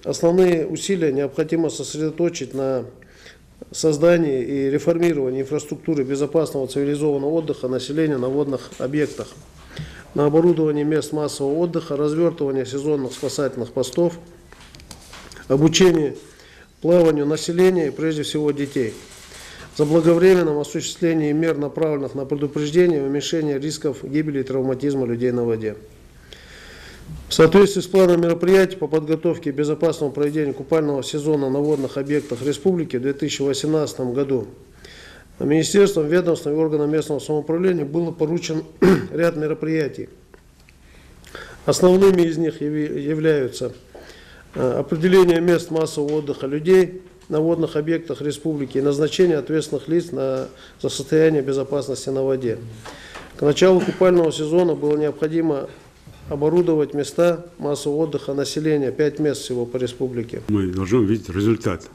основные усилия необходимо сосредоточить на создании и реформировании инфраструктуры безопасного цивилизованного отдыха населения на водных объектах, на оборудовании мест массового отдыха, развертывании сезонных спасательных постов, обучении плаванию населения и прежде всего детей, заблаговременном осуществлении мер, направленных на предупреждение и уменьшение рисков гибели и травматизма людей на воде. В соответствии с планом мероприятий по подготовке и безопасному проведению купального сезона на водных объектах республики в 2018 году министерством, ведомством и органам местного самоуправления было поручен ряд мероприятий. Основными из них являются определение мест массового отдыха людей на водных объектах республики и назначение ответственных лиц за состояние безопасности на воде. К началу купального сезона было необходимо оборудовать места массового отдыха населения, 5 мест всего по республике. Мы должны увидеть результат.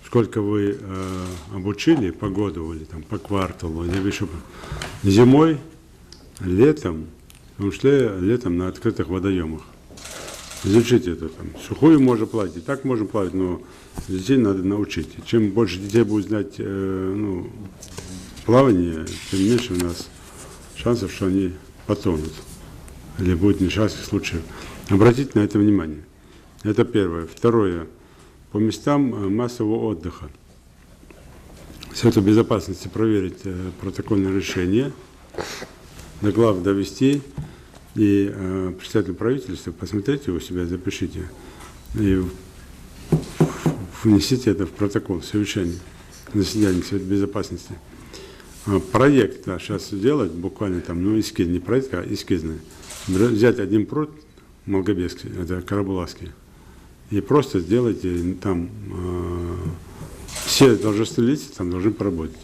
Сколько вы обучили, погодовали там, по кварталу, зимой, летом, в том числе летом на открытых водоемах. Изучите это. Там. Сухую можно плавать, и так можно плавать, но детей надо научить. Чем больше детей будет знать плавание, тем меньше у нас шансов, что они потонут. Или будет несчастных случаев. Обратите на это внимание. Это первое. Второе. По местам массового отдыха. Совету безопасности проверить протокольное решение, доклад довести, и председателю правительства посмотрите у себя, запишите, и внесите это в протокол совещания, заседания Совета безопасности. Проект сейчас делать, буквально там, эскиз, не проект, а эскизный. Взять один пруд, Малгобекский, это Карабулакский, и просто сделайте там, все должностные лица там должны поработать,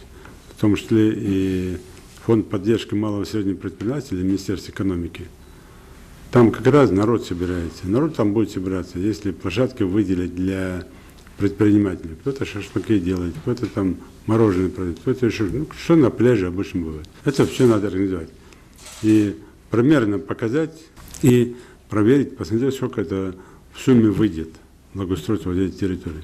в том числе и фонд поддержки малого и среднего предпринимателя, Министерство экономики. Там как раз народ собирается, народ там будет собираться, если площадки выделить для предпринимателей. Кто-то шашлыки делает, кто-то там мороженое продает, кто-то еще, что на пляже обычно бывает. Это все надо организовать. И примерно показать и проверить, посмотреть, сколько это в сумме выйдет благоустройство этой территории.